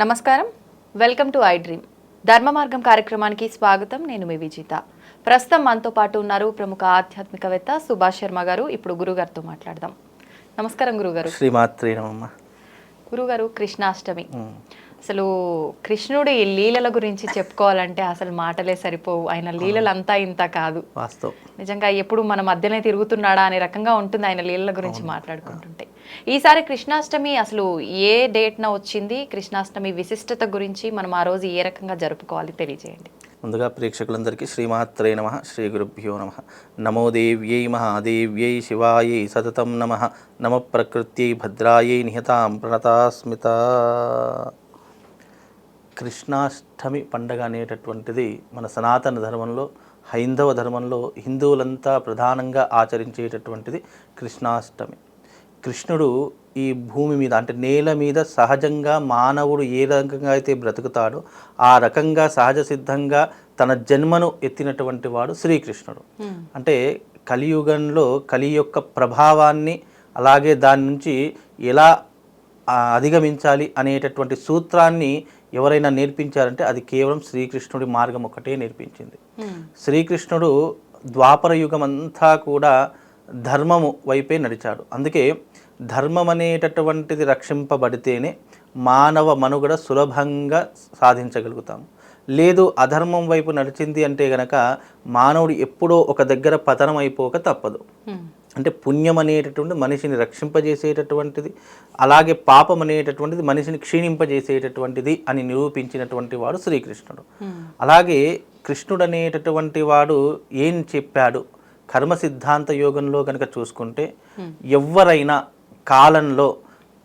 నమస్కారం, welcome to I dream. ధర్మ మార్గం కార్యక్రమానికి స్వాగతం. నేను మీ విజిత. ప్రస్తుతం మనతో పాటు ఉన్నారు ప్రముఖ ఆధ్యాత్మికవేత్త సుభాష్ శర్మ గారు. ఇప్పుడు గురుగారితో మాట్లాడదాం. నమస్కారం గురుగారు. శ్రీమాత్రే నమః. గురుగారు, కృష్ణాష్టమి. అసలు కృష్ణుడి లీలల గురించి చెప్పుకోవాలంటే అసలు మాటలే సరిపోవు. ఆయన లీలలు అంతా ఇంత కాదు. వాస్తవం. నిజంగా ఎప్పుడు మన మధ్యనే తిరుగుతున్నాడా అనే రకంగా ఉంటుంది ఆయన లీలల గురించి మాట్లాడుకుంటుంటే. ఈసారి కృష్ణాష్టమి అసలు ఏ డేట్న వచ్చింది? కృష్ణాష్టమి విశిష్టత గురించి మనం ఆ రోజు ఏ రకంగా జరుపుకోవాలి తెలియజేయండి. ముందుగా ప్రేక్షకులందరికీ శ్రీమాత్రే నమః, శ్రీ గురుభ్యో నమః. నమో దేవ్యై మహాదేవ్యై శివాయై సతతం నమః. నమ ప్రకృత్యై భద్రాయై నిహతాం ప్రణతాస్మిత. కృష్ణాష్టమి పండగ అనేటటువంటిది మన సనాతన ధర్మంలో, హైందవ ధర్మంలో హిందువులంతా ప్రధానంగా ఆచరించేటటువంటిది కృష్ణాష్టమి. కృష్ణుడు ఈ భూమి మీద అంటే నేల మీద సహజంగా మానవుడు ఏ రకంగా అయితే బ్రతుకుతాడో ఆ రకంగా సహజ సిద్ధంగా తన జన్మను ఎత్తినటువంటి వాడు శ్రీకృష్ణుడు. అంటే కలియుగంలో కలి యొక్క ప్రభావాన్ని అలాగే దాని నుంచి ఎలా అధిగమించాలి అనేటటువంటి సూత్రాన్ని ఎవరైనా నేర్పించారంటే అది కేవలం శ్రీకృష్ణుడి మార్గం ఒకటే నేర్పించింది. శ్రీకృష్ణుడు ద్వాపర యుగం అంతా కూడా ధర్మము వైపే నడిచాడు. అందుకే ధర్మం అనేటటువంటిది రక్షింపబడితేనే మానవ మనుగడ సులభంగా సాధించగలుగుతాము. లేదు అధర్మం వైపు నడిచింది అంటే గనక మానవుడు ఎప్పుడో ఒక దగ్గర పతనం అయిపోక తప్పదు. అంటే పుణ్యం అనేటటువంటి మనిషిని రక్షింపజేసేటటువంటిది, అలాగే పాపం అనేటటువంటిది మనిషిని క్షీణింపజేసేటటువంటిది అని నిరూపించినటువంటి వాడు శ్రీకృష్ణుడు. అలాగే కృష్ణుడు అనేటటువంటి వాడు ఏం చెప్పాడు? కర్మ సిద్ధాంత యోగంలో కనుక చూసుకుంటే ఎవరైనా కాలంలో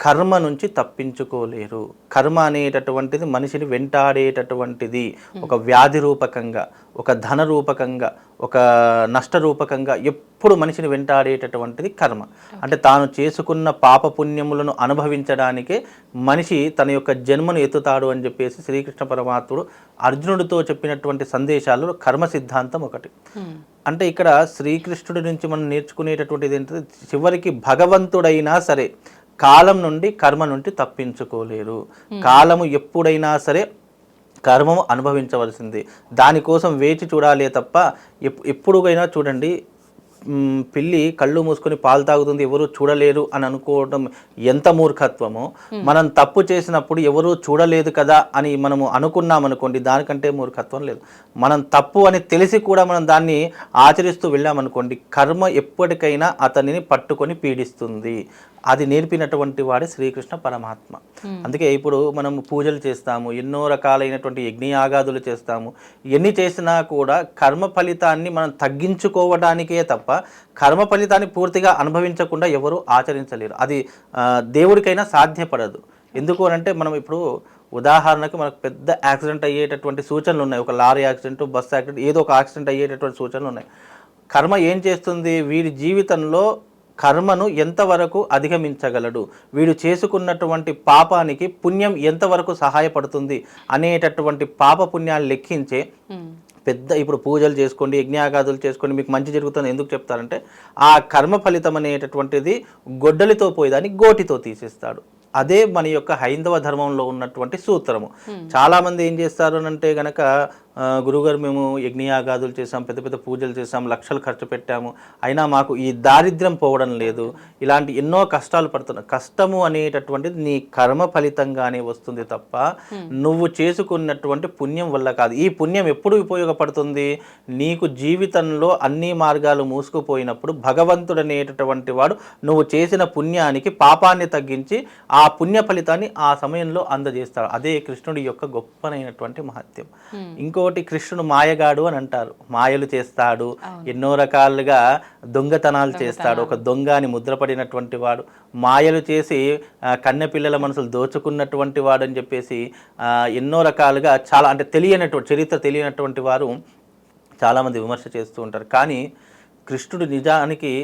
కర్మ నుంచి తప్పించుకోలేరు. కర్మ అనేటటువంటిది మనిషిని వెంటాడేటటువంటిది. ఒక వ్యాధి రూపకంగా, ఒక ధన రూపకంగా, ఒక నష్ట రూపకంగా ఎప్పుడు మనిషిని వెంటాడేటటువంటిది కర్మ. అంటే తాను చేసుకున్న పాపపుణ్యములను అనుభవించడానికే మనిషి తన యొక్క జన్మను ఎత్తుతాడు అని చెప్పేసి శ్రీకృష్ణ పరమాత్ముడు అర్జునుడితో చెప్పినటువంటి సందేశాలలో కర్మ సిద్ధాంతం ఒకటి. అంటే ఇక్కడ శ్రీకృష్ణుడి నుంచి మనం నేర్చుకునేటటువంటిది ఏంటంటే చివరికి భగవంతుడైనా సరే కాలం నుండి కర్మ నుండి తప్పించుకోలేరు. కాలము ఎప్పుడైనా సరే కర్మము అనుభవించవలసింది. దానికోసం వేచి చూడాలే తప్ప ఎప్పుడైనా చూడండి, పిల్లి కళ్ళు మూసుకొని పాలు తాగుతుంది, ఎవరు చూడలేరు అని అనుకోవడం ఎంత మూర్ఖత్వమో, మనం తప్పు చేసినప్పుడు ఎవరూ చూడలేదు కదా అని మనము అనుకున్నాం అనుకోండి, దానికంటే మూర్ఖత్వం లేదు. మనం తప్పు అని తెలిసి కూడా మనం దాన్ని ఆచరిస్తూ వెళ్ళామనుకోండి, కర్మ ఎప్పటికైనా అతనిని పట్టుకొని పీడిస్తుంది. అది నేర్పినటువంటి వాడే శ్రీకృష్ణ పరమాత్మ. అందుకే ఇప్పుడు మనం పూజలు చేస్తాము, ఎన్నో రకాలైనటువంటి యజ్ఞయాగాదులు చేస్తాము. ఎన్ని చేసినా కూడా కర్మ ఫలితాన్ని మనం తగ్గించుకోవడానికే తప్ప కర్మ ఫలితాన్ని పూర్తిగా అనుభవించకుండా ఎవరు ఆచరించలేరు. అది దేవుడికైనా సాధ్యపడదు. ఎందుకు అంటే మనం ఇప్పుడు ఉదాహరణకు మనకు పెద్ద యాక్సిడెంట్ అయ్యేటటువంటి సూచనలు ఉన్నాయి. ఒక లారీ యాక్సిడెంట్, బస్ యాక్సిడెంట్, ఏదో ఒక యాక్సిడెంట్ అయ్యేటటువంటి సూచనలు ఉన్నాయి. కర్మ ఏం చేస్తుంది? వీడి జీవితంలో కర్మను ఎంతవరకు అధిగమించగలడు, వీడు చేసుకున్నటువంటి పాపానికి పుణ్యం ఎంతవరకు సహాయపడుతుంది అనేటటువంటి పాప పుణ్యాలు లెక్కించే పెద్ద ఇప్పుడు పూజలు చేసుకోండి, యజ్ఞాగాదులు చేసుకోండి, మీకు మంచి జరుగుతుంది ఎందుకు చెప్తారంటే ఆ కర్మ ఫలితం అనేటటువంటిది గొడ్డలితో పోయేదాన్ని గోటితో తీసేస్తాడు. అదే మన యొక్క హైందవ ధర్మంలో ఉన్నటువంటి సూత్రము. చాలామంది ఏం చేస్తారు అంటే గనక గురుగారు మేము యజ్ఞయాగాదులు చేసాం, పెద్ద పెద్ద పూజలు చేసాం, లక్షలు ఖర్చు పెట్టాము, అయినా మాకు ఈ దారిద్ర్యం పోవడం లేదు, ఇలాంటి ఎన్నో కష్టాలు పడుతున్నాయి. కష్టము అనేటటువంటిది నీ కర్మ ఫలితంగానే వస్తుంది తప్ప నువ్వు చేసుకున్నటువంటి పుణ్యం వల్ల కాదు. ఈ పుణ్యం ఎప్పుడు ఉపయోగపడుతుంది? నీకు జీవితంలో అన్ని మార్గాలు మూసుకుపోయినప్పుడు భగవంతుడు అనేటటువంటి వాడు నువ్వు చేసిన పుణ్యానికి పాపాన్ని తగ్గించి ఆ పుణ్య ఫలితాన్ని ఆ సమయంలో అందజేస్తాడు. అదే కృష్ణుడి యొక్క గొప్పనైనటువంటి మహత్యం. ఇంకోటి, కృష్ణుడు మాయగాడు అని అంటారు. మాయలు చేస్తాడు, ఎన్నో రకాలుగా దొంగతనాలు చేస్తాడు. ఒక దొంగ అని ముద్రపడినటువంటి వాడు, మాయలు చేసి కన్నెపిల్లల మనసులు దోచుకున్నటువంటి వాడు అని చెప్పేసి ఎన్నో రకాలుగా చాలా అంటే తెలియనటువంటి చరిత్ర తెలియనటువంటి వారు చాలామంది విమర్శ చేస్తూ ఉంటారు. కానీ కృష్ణుడు నిజానికి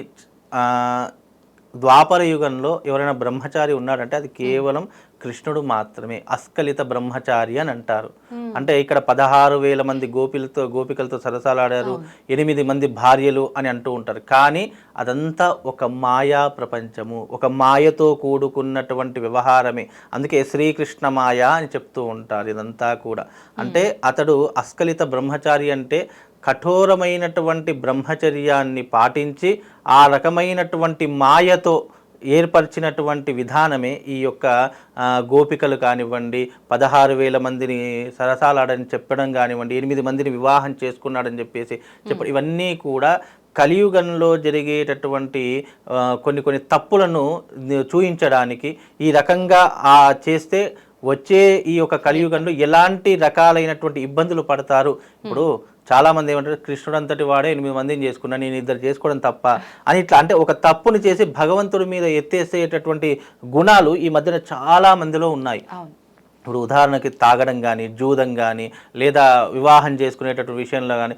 ద్వాపర యుగంలో ఎవరైనా బ్రహ్మచారి ఉన్నాడంటే అది కేవలం కృష్ణుడు మాత్రమే. అస్కలిత బ్రహ్మచారి అని అంటారు. అంటే ఇక్కడ 16,000 మంది గోపికలతో సరసాలాడారు, 8 మంది భార్యలు అని అంటూ ఉంటారు. కానీ అదంతా ఒక మాయా ప్రపంచము, ఒక మాయతో కూడుకున్నటువంటి వ్యవహారమే. అందుకే శ్రీకృష్ణ మాయ అని చెప్తూ ఉంటారు. ఇదంతా కూడా అంటే అతడు అస్కలిత బ్రహ్మచారి అంటే కఠోరమైనటువంటి బ్రహ్మచర్యాన్ని పాటించి ఆ రకమైనటువంటి మాయతో ఏర్పరిచినటువంటి విధానమే ఈ యొక్క గోపికలు కానివ్వండి, 16,000 మందిని సరసాలాడని చెప్పడం కానివ్వండి, 8 మందిని వివాహం చేసుకున్నాడని చెప్పేసి చెప్పడం, ఇవన్నీ కూడా కలియుగంలో జరిగేటటువంటి కొన్ని తప్పులను చూయించడానికి ఈ రకంగా చేస్తే వచ్చే ఈ యొక్క కలియుగంలో ఎలాంటి రకాలైనటువంటి ఇబ్బందులు పడతారు. ఇప్పుడు చాలామంది ఏమంటారు, కృష్ణుడు అంతటి వాడే 8 మందిని చేసుకున్నా, నేను 2 చేసుకోవడం తప్ప అని ఇట్లా అంటే ఒక తప్పుని చేసి భగవంతుడి మీద ఎత్తేసేటటువంటి గుణాలు ఈ మధ్యన చాలా మందిలో ఉన్నాయి. ఇప్పుడు ఉదాహరణకి తాగడం కానీ, జూదం కానీ, లేదా వివాహం చేసుకునేటటువంటి విషయంలో కానీ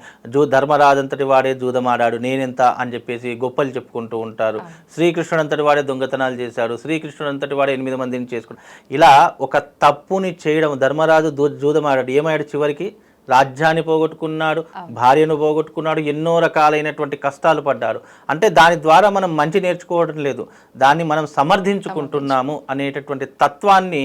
ధర్మరాజు అంతటి వాడే జూదం ఆడాడు, నేనెంత అని చెప్పేసి గొప్పలు చెప్పుకుంటూ ఉంటారు. శ్రీకృష్ణుడు అంతటి వాడే దొంగతనాలు చేశాడు, శ్రీకృష్ణుడు అంతటి వాడే 8 మందిని చేసుకున్నాడు. ఇలా ఒక తప్పుని చేయడం, ధర్మరాజు జూదం ఆడాడు, ఏమయ్యాడు చివరికి? రాజ్యాన్ని పోగొట్టుకున్నాడు, భార్యను పోగొట్టుకున్నాడు, ఎన్నో రకాలైనటువంటి కష్టాలు పడ్డాడు. అంటే దాని ద్వారా మనం మంచి నేర్చుకోవడం లేదు, దాన్ని మనం సమర్థించుకుంటున్నాము అనేటటువంటి తత్వాన్ని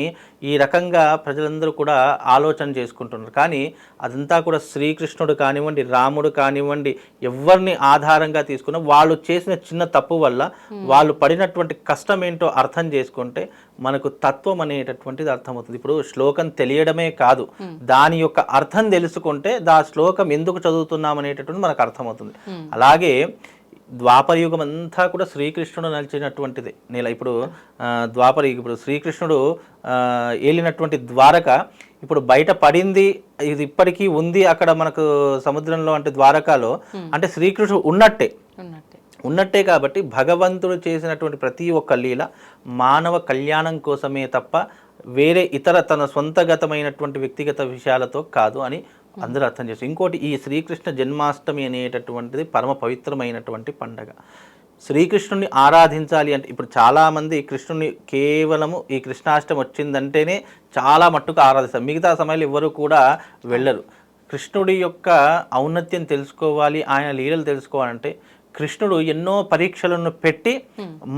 ఈ రకంగా ప్రజలందరూ కూడా ఆలోచన చేసుకుంటున్నారు. కానీ అదంతా కూడా శ్రీకృష్ణుడు కానివ్వండి, రాముడు కానివ్వండి, ఎవరిని ఆధారంగా తీసుకున్నా వాళ్ళు చేసిన చిన్న తప్పు వల్ల వాళ్ళు పడినటువంటి కష్టం ఏంటో అర్థం చేసుకుంటే మనకు తత్వం అనేటటువంటిది అర్థమవుతుంది. ఇప్పుడు శ్లోకం తెలియడమే కాదు, దాని యొక్క అర్థం తెలుసుకుంటే ఆ శ్లోకం ఎందుకు చదువుతున్నాం అనేటటువంటి మనకు అర్థమవుతుంది. అలాగే ద్వాపరయుగం అంతా కూడా శ్రీకృష్ణుడు నడిచినటువంటిది నేల. ఇప్పుడు ఇప్పుడు శ్రీకృష్ణుడు ఏలినటువంటి ద్వారక ఇప్పుడు బయట పడింది, ఇది ఇప్పటికీ ఉంది అక్కడ మనకు సముద్రంలో, అంటే ద్వారకాలో, అంటే శ్రీకృష్ణుడు ఉన్నట్టే కాబట్టి భగవంతుడు చేసినటువంటి ప్రతి ఒక్క లీల మానవ కళ్యాణం కోసమే తప్ప వేరే ఇతర తన సొంతగతమైనటువంటి వ్యక్తిగత విషయాలతో కాదు అని అందరూ అర్థం చేస్తారు. ఇంకోటి, ఈ శ్రీకృష్ణ జన్మాష్టమి అనేటటువంటిది పరమ పవిత్రమైనటువంటి పండగ. శ్రీకృష్ణుని ఆరాధించాలి అంటే ఇప్పుడు చాలామంది కృష్ణుని కేవలము ఈ కృష్ణాష్టమి వచ్చిందంటేనే చాలా మట్టుకు ఆరాధిస్తారు, మిగతా సమయంలో ఎవరు కూడా వెళ్ళరు. కృష్ణుడి యొక్క ఔన్నత్యం తెలుసుకోవాలి, ఆయన లీలలు తెలుసుకోవాలంటే కృష్ణుడు ఎన్నో పరీక్షలను పెట్టి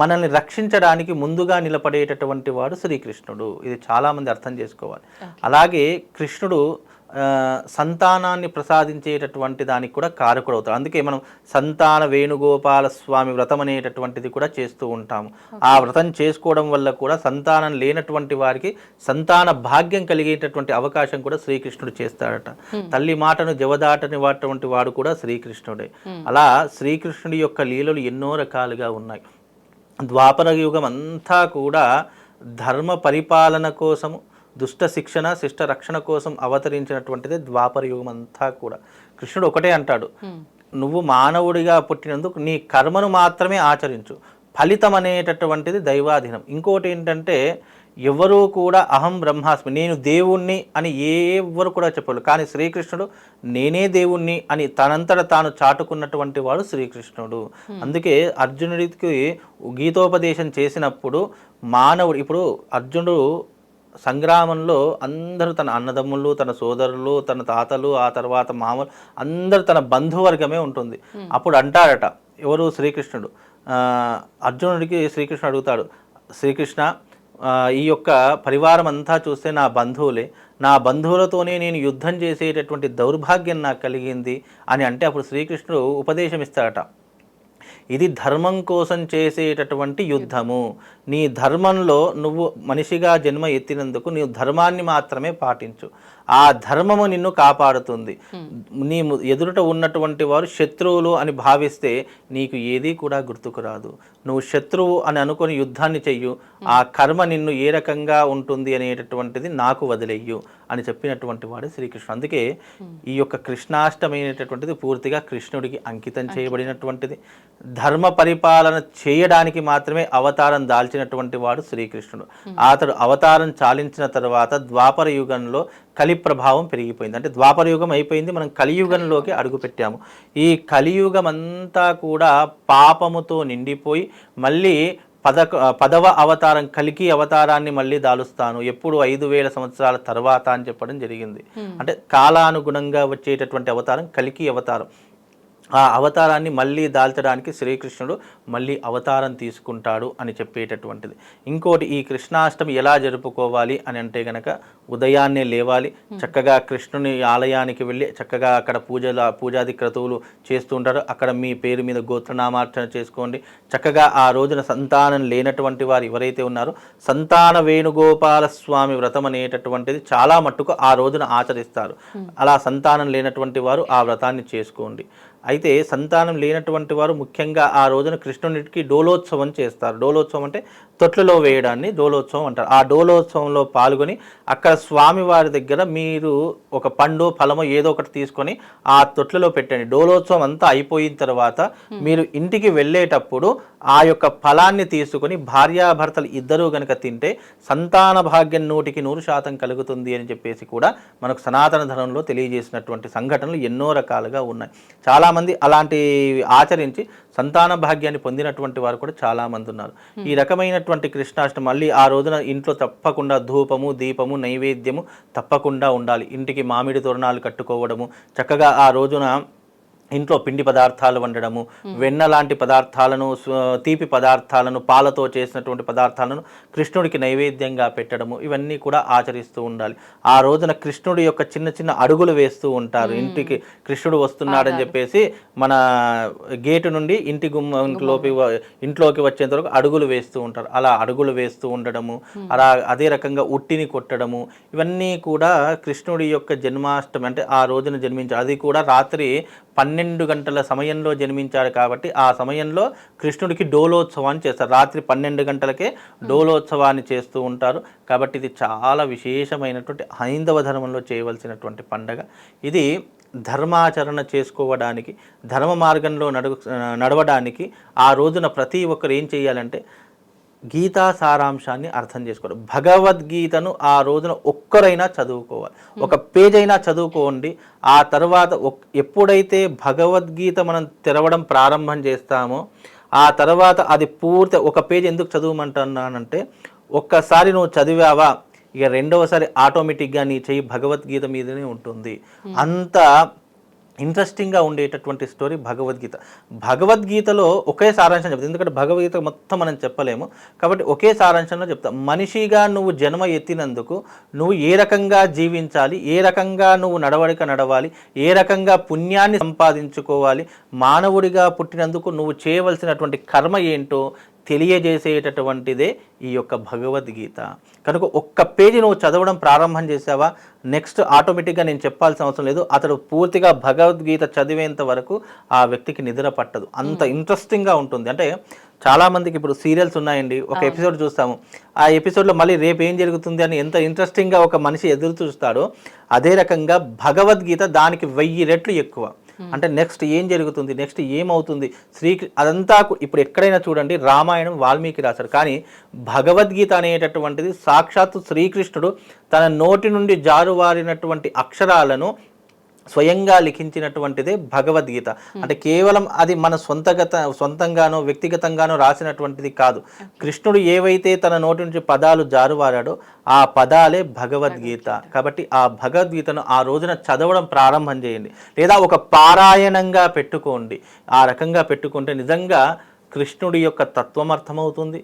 మనల్ని రక్షించడానికి ముందుగా నిలబడేటటువంటి వాడు శ్రీకృష్ణుడు. ఇది చాలామంది అర్థం చేసుకోవాలి. అలాగే కృష్ణుడు సంతానాన్ని ప్రసాదించేటటువంటి దానికి కూడా కారకుడు అవుతాడు. అందుకే మనం సంతాన వేణుగోపాల స్వామి వ్రతం అనేటటువంటిది కూడా చేస్తూ ఉంటాము. ఆ వ్రతం చేసుకోవడం వల్ల కూడా సంతానం లేనటువంటి వారికి సంతాన భాగ్యం కలిగేటటువంటి అవకాశం కూడా శ్రీకృష్ణుడు చేస్తాడట. తల్లి మాటను జవదాటని వాటటువంటి వాడు కూడా శ్రీకృష్ణుడే. అలా శ్రీకృష్ణుడి యొక్క లీలలు ఎన్నో రకాలుగా ఉన్నాయి. ద్వాపర యుగం అంతా కూడా ధర్మ పరిపాలన కోసము, దుష్ట శిక్షణ, శిష్ట రక్షణ కోసం అవతరించినటువంటిది ద్వాపర యుగం అంతా కూడా. కృష్ణుడు ఒకటే అంటాడు, నువ్వు మానవుడిగా పుట్టినందుకు నీ కర్మను మాత్రమే ఆచరించు, ఫలితం అనేటటువంటిది దైవాధీనం. ఇంకోటి ఏంటంటే ఎవరు కూడా అహం బ్రహ్మాస్మి, నేను దేవుణ్ణి అని ఎవరు కూడా చెప్పరు. కానీ శ్రీకృష్ణుడు నేనే దేవుణ్ణి అని తనంతట తాను చాటుకున్నటువంటి వాడు శ్రీకృష్ణుడు. అందుకే అర్జునుడికి గీతోపదేశం చేసినప్పుడు మానవుడు, ఇప్పుడు అర్జునుడు సంగ్రామంలో అందరూ తన అన్నదమ్ములు, తన సోదరులు, తన తాతలు, ఆ తర్వాత మామూలు అందరూ తన బంధువర్గమే ఉంటుంది. అప్పుడు అంటాడట ఎవరు? శ్రీకృష్ణుడు. అర్జునుడికి శ్రీకృష్ణుడు అడుగుతాడు, శ్రీకృష్ణ ఈ యొక్క పరివారం అంతా చూస్తే నా బంధువులే, నా బంధువులతోనే నేను యుద్ధం చేసేటటువంటి దౌర్భాగ్యం నాకు కలిగింది అని అంటే అప్పుడు శ్రీకృష్ణుడు ఉపదేశం ఇస్తాడట, ఇది ధర్మం కోసం చేసేటటువంటి యుద్ధము. నీ ధర్మంలో నువ్వు మనిషిగా జన్మ ఎత్తినందుకు నీవు ధర్మాన్ని మాత్రమే పాటించు, ఆ ధర్మము నిన్ను కాపాడుతుంది. నీ ఎదురుట ఉన్నటువంటి వారు శత్రువులు అని భావిస్తే నీకు ఏదీ కూడా గుర్తుకు రాదు. నువ్వు శత్రువు అని అనుకొని యుద్ధాన్ని చెయ్యు, ఆ కర్మ నిన్ను ఏ రకంగా ఉంటుంది అనేటటువంటిది నాకు వదిలేయ్యు అని చెప్పినటువంటి వాడు శ్రీకృష్ణుడు. అందుకే ఈ యొక్క కృష్ణాష్టమి అనేటటువంటిది పూర్తిగా కృష్ణుడికి అంకితం చేయబడినటువంటిది. ధర్మ పరిపాలన చేయడానికి మాత్రమే అవతారం దాల్చినటువంటి వాడు శ్రీకృష్ణుడు. అతడు అవతారం చాలించిన తర్వాత ద్వాపర యుగంలో కలి ప్రభావం పెరిగిపోయింది. అంటే ద్వాపర యుగం అయిపోయింది, మనం కలియుగంలోకి అడుగుపెట్టాము. ఈ కలియుగం అంతా కూడా పాపముతో నిండిపోయి మళ్ళీ పదవ అవతారం కలికి అవతారాన్ని మళ్ళీ దాలుస్తాను ఎప్పుడు 5000 సంవత్సరాల తర్వాత అని చెప్పడం జరిగింది. అంటే కాలానుగుణంగా వచ్చేటటువంటి అవతారం కలికి అవతారం. ఆ అవతారాన్ని మళ్ళీ దాల్చడానికి శ్రీకృష్ణుడు మళ్ళీ అవతారం తీసుకుంటాడు అని చెప్పేటటువంటిది. ఇంకోటి, ఈ కృష్ణాష్టమి ఎలా జరుపుకోవాలి అని అంటే గనక ఉదయాన్నే లేవాలి, చక్కగా కృష్ణుని ఆలయానికి వెళ్ళి చక్కగా అక్కడ పూజాది క్రతువులు చేస్తూ ఉంటారు. అక్కడ మీ పేరు మీద గోత్రనామార్చన చేసుకోండి. చక్కగా ఆ రోజున సంతానం లేనటువంటి వారు ఎవరైతే ఉన్నారో సంతాన వేణుగోపాల స్వామి వ్రతం అనేటటువంటిది చాలా మట్టుకు ఆ రోజున ఆచరిస్తారు. అలా సంతానం లేనటువంటి వారు ఆ వ్రతాన్ని చేసుకోండి. అయితే సంతానం లేనటువంటి వారు ముఖ్యంగా ఆ రోజున కృష్ణునికి డోలోత్సవం చేస్తారు. డోలోత్సవం అంటే తొట్లలో వేయడాన్ని డోలోత్సవం అంటారు. ఆ డోలోత్సవంలో పాల్గొని అక్కడ స్వామివారి దగ్గర మీరు ఒక పండు ఫలమో ఏదో ఒకటి తీసుకొని ఆ తొట్లలో పెట్టండి. డోలోత్సవం అంతా అయిపోయిన తర్వాత మీరు ఇంటికి వెళ్ళేటప్పుడు ఆ యొక్క ఫలాన్ని తీసుకొని భార్యాభర్తలు ఇద్దరూ గనక తింటే సంతాన భాగ్యం 100% కలుగుతుంది అని చెప్పేసి కూడా మనకు సనాతన ధర్మంలో తెలియజేసినటువంటి సంఘటనలు ఎన్నో రకాలుగా ఉన్నాయి. చాలామంది అలాంటి ఆచరించి సంతాన భాగ్యాన్ని పొందినటువంటి వారు కూడా చాలామంది ఉన్నారు. ఈ రకమైనటువంటి కృష్ణాష్టమి మళ్ళీ ఆ రోజున ఇంట్లో తప్పకుండా ధూపము, దీపము, నైవేద్యము తప్పకుండా ఉండాలి. ఇంటికి మామిడి తోరణాలు కట్టుకోవడము, చక్కగా ఆ రోజున ఇంట్లో పిండి పదార్థాలు వండడము, వెన్న లాంటి పదార్థాలను, తీపి పదార్థాలను, పాలతో చేసినటువంటి పదార్థాలను కృష్ణుడికి నైవేద్యంగా పెట్టడము, ఇవన్నీ కూడా ఆచరిస్తూ ఉండాలి. ఆ రోజున కృష్ణుడి యొక్క చిన్న చిన్న అడుగులు వేస్తూ ఉంటారు. ఇంటికి కృష్ణుడు వస్తున్నాడని చెప్పేసి మన గేటు నుండి ఇంట్లోకి వచ్చేంత వరకు అడుగులు వేస్తూ ఉంటారు. అలా అడుగులు వేస్తూ ఉండడము, అలా అదే రకంగా ఉట్టిని కొట్టడము, ఇవన్నీ కూడా కృష్ణుడి యొక్క జన్మాష్టమి అంటే ఆ రోజున జన్మించారు. అది కూడా రాత్రి 12 గంటల సమయంలో జన్మించాడు కాబట్టి ఆ సమయంలో కృష్ణుడికి డోలోత్సవాన్ని చేస్తారు. రాత్రి 12 గంటలకే డోలోత్సవాన్ని చేస్తూ ఉంటారు. కాబట్టి ఇది చాలా విశేషమైనటువంటి హైందవ ధర్మంలో చేయవలసినటువంటి పండగ. ఇది ధర్మాచరణ చేసుకోవడానికి, ధర్మ మార్గంలో నడవడానికి ఆ రోజున ప్రతి ఒక్కరు ఏం చేయాలంటే గీతా సారాంశాన్ని అర్థం చేసుకోవాలి. భగవద్గీతను ఆ రోజున ఒక్కరైనా చదువుకోవాలి. ఒక పేజ్ అయినా చదువుకోండి. ఆ తర్వాత ఎప్పుడైతే భగవద్గీత మనం తెరవడం ప్రారంభం చేస్తామో ఆ తర్వాత అది పూర్తి ఒక పేజ్ ఎందుకు చదవమంటున్నానంటే ఒక్కసారి నువ్వు చదివావా ఇక రెండవసారి ఆటోమేటిక్గా నీ చెయ్యి భగవద్గీత మీదనే ఉంటుంది. అంత ఇంట్రెస్టింగ్గా ఉండేటటువంటి స్టోరీ భగవద్గీత. భగవద్గీతలో ఒకే సారాంశం చెప్తాం, ఎందుకంటే భగవద్గీత మొత్తం మనం చెప్పలేము కాబట్టి ఒకే సారాంశంలో చెప్తాం. మనిషిగా నువ్వు జన్మ ఎత్తినందుకు నువ్వు ఏ రకంగా జీవించాలి, ఏ రకంగా నువ్వు నడవాలి, ఏ రకంగా పుణ్యాన్ని సంపాదించుకోవాలి, మానవుడిగా పుట్టినందుకు నువ్వు చేయవలసినటువంటి కర్మ ఏంటో తెలియజేసేటటువంటిదే ఈ యొక్క భగవద్గీత. కనుక ఒక్క పేజీ నువ్వు చదవడం ప్రారంభం చేసావా నెక్స్ట్ ఆటోమేటిక్గా నేను చెప్పాల్సిన అవసరం లేదు, అతడు పూర్తిగా భగవద్గీత చదివేంత వరకు ఆ వ్యక్తికి నిద్ర పట్టదు. అంత ఇంట్రెస్టింగ్గా ఉంటుంది. అంటే చాలామందికి ఇప్పుడు సీరియల్స్ ఉన్నాయండి, ఒక ఎపిసోడ్ చూస్తాము, ఆ ఎపిసోడ్లో మళ్ళీ రేపు ఏం జరుగుతుంది అని ఎంత ఇంట్రెస్టింగ్గా ఒక మనిషి ఎదురు చూస్తాడో అదే రకంగా భగవద్గీత దానికి 1000 రెట్లు ఎక్కువ. అంటే నెక్స్ట్ ఏం జరుగుతుంది, నెక్స్ట్ ఏమవుతుంది, అదంతా ఇప్పుడు ఎక్కడైనా చూడండి రామాయణం వాల్మీకి రాశారు, కానీ భగవద్గీత అనేటటువంటిది సాక్షాత్తు శ్రీకృష్ణుడు తన నోటి నుండి జారువారినటువంటి అక్షరాలను స్వయంగా లిఖించినటువంటిదే భగవద్గీత. అంటే కేవలం అది మన సొంతంగానో వ్యక్తిగతంగానో రాసినటువంటిది కాదు. కృష్ణుడు ఏవైతే తన నోటి నుంచి పదాలు జారువారాడో ఆ పదాలే భగవద్గీత. కాబట్టి ఆ భగవద్గీతను ఆ రోజున చదవడం ప్రారంభం చేయండి, లేదా ఒక పారాయణంగా పెట్టుకోండి. ఆ రకంగా పెట్టుకుంటే నిజంగా కృష్ణుడి యొక్క తత్వం అర్థమవుతుంది,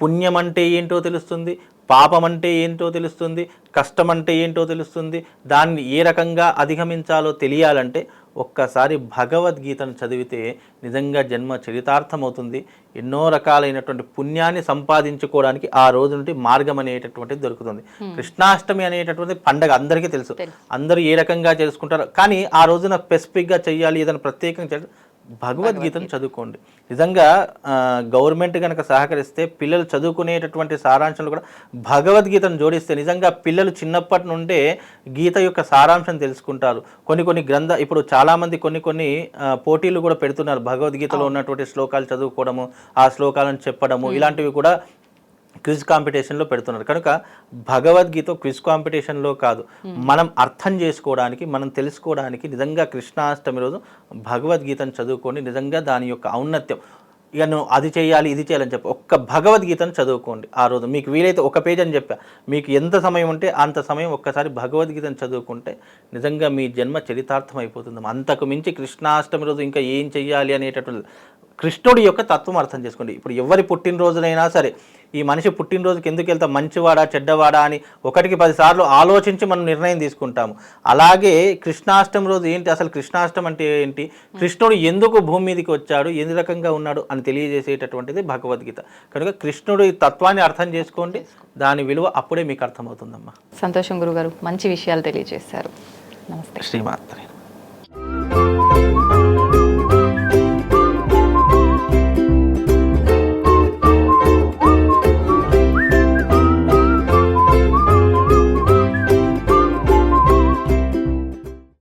పుణ్యం అంటే ఏంటో తెలుస్తుంది, పాపం అంటే ఏంటో తెలుస్తుంది, కష్టం అంటే ఏంటో తెలుస్తుంది. దాన్ని ఏ రకంగా అధిగమించాలో తెలియాలంటే ఒక్కసారి భగవద్గీతను చదివితే నిజంగా జన్మ చరితార్థమవుతుంది. ఎన్నో రకాలైనటువంటి పుణ్యాన్ని సంపాదించుకోవడానికి ఆ రోజు నుండి మార్గం అనేటటువంటిది దొరుకుతుంది. కృష్ణాష్టమి అనేటటువంటి పండగ అందరికీ తెలుసు, అందరూ ఏ రకంగా చేసుకుంటారు, కానీ ఆ రోజున స్పెసిఫిక్గా చెయ్యాలి, ఏదైనా ప్రత్యేకంగా చేయాలి, భగవద్గీతను చదువుకోండి. నిజంగా గవర్నమెంట్ కనుక సహకరిస్తే పిల్లలు చదువుకునేటటువంటి సారాంశాలు కూడా భగవద్గీతను జోడిస్తే నిజంగా పిల్లలు చిన్నప్పటి నుండే గీత యొక్క సారాంశం తెలుసుకుంటారు. కొన్ని ఇప్పుడు చాలామంది కొన్ని పోటీలు కూడా పెడుతున్నారు, భగవద్గీతలో ఉన్నటువంటి శ్లోకాలు చదువుకోవడము, ఆ శ్లోకాలను చెప్పడము, ఇలాంటివి కూడా క్విజ్ కాంపిటీషన్లో పెడుతున్నారు. కనుక భగవద్గీత క్విజ్ కాంపిటీషన్లో కాదు, మనం అర్థం చేసుకోవడానికి, మనం తెలుసుకోవడానికి నిజంగా కృష్ణాష్టమి రోజు భగవద్గీతను చదువుకొని నిజంగా దాని యొక్క ఔన్నత్యం ఇక నువ్వు అది చేయాలి ఇది చేయాలని చెప్పి ఒక్క భగవద్గీతను చదువుకోండి ఆ రోజు. మీకు వీలైతే ఒక పేజ్ అని చెప్పా, మీకు ఎంత సమయం ఉంటే అంత సమయం ఒక్కసారి భగవద్గీతను చదువుకుంటే నిజంగా మీ జన్మ చరితార్థం అయిపోతుంది. అంతకు మించి కృష్ణాష్టమి రోజు ఇంకా ఏం చెయ్యాలి అనేటటువంటి కృష్ణుడి యొక్క తత్వం అర్థం చేసుకోండి. ఇప్పుడు ఎవరి పుట్టినరోజునైనా సరే, ఈ మనిషి పుట్టినరోజుకి ఎందుకు వెళ్తాం, మంచివాడా చెడ్డవాడా అని 1కి 10 సార్లు ఆలోచించి మనం నిర్ణయం తీసుకుంటాము. అలాగే కృష్ణాష్టమి రోజు ఏంటి, అసలు కృష్ణాష్టమి అంటే ఏంటి, కృష్ణుడు ఎందుకు భూమి మీదకి వచ్చాడు, ఎన్ని రకంగా ఉన్నాడు అని తెలియజేసేటటువంటిది భగవద్గీత. కనుక కృష్ణుడి తత్వాన్ని అర్థం చేసుకోండి, దాని విలువ అప్పుడే మీకు అర్థమవుతుందమ్మా. సంతోషం గురుగారు, మంచి విషయాలు తెలియజేశారు. నమస్తే. శ్రీమాత్రే.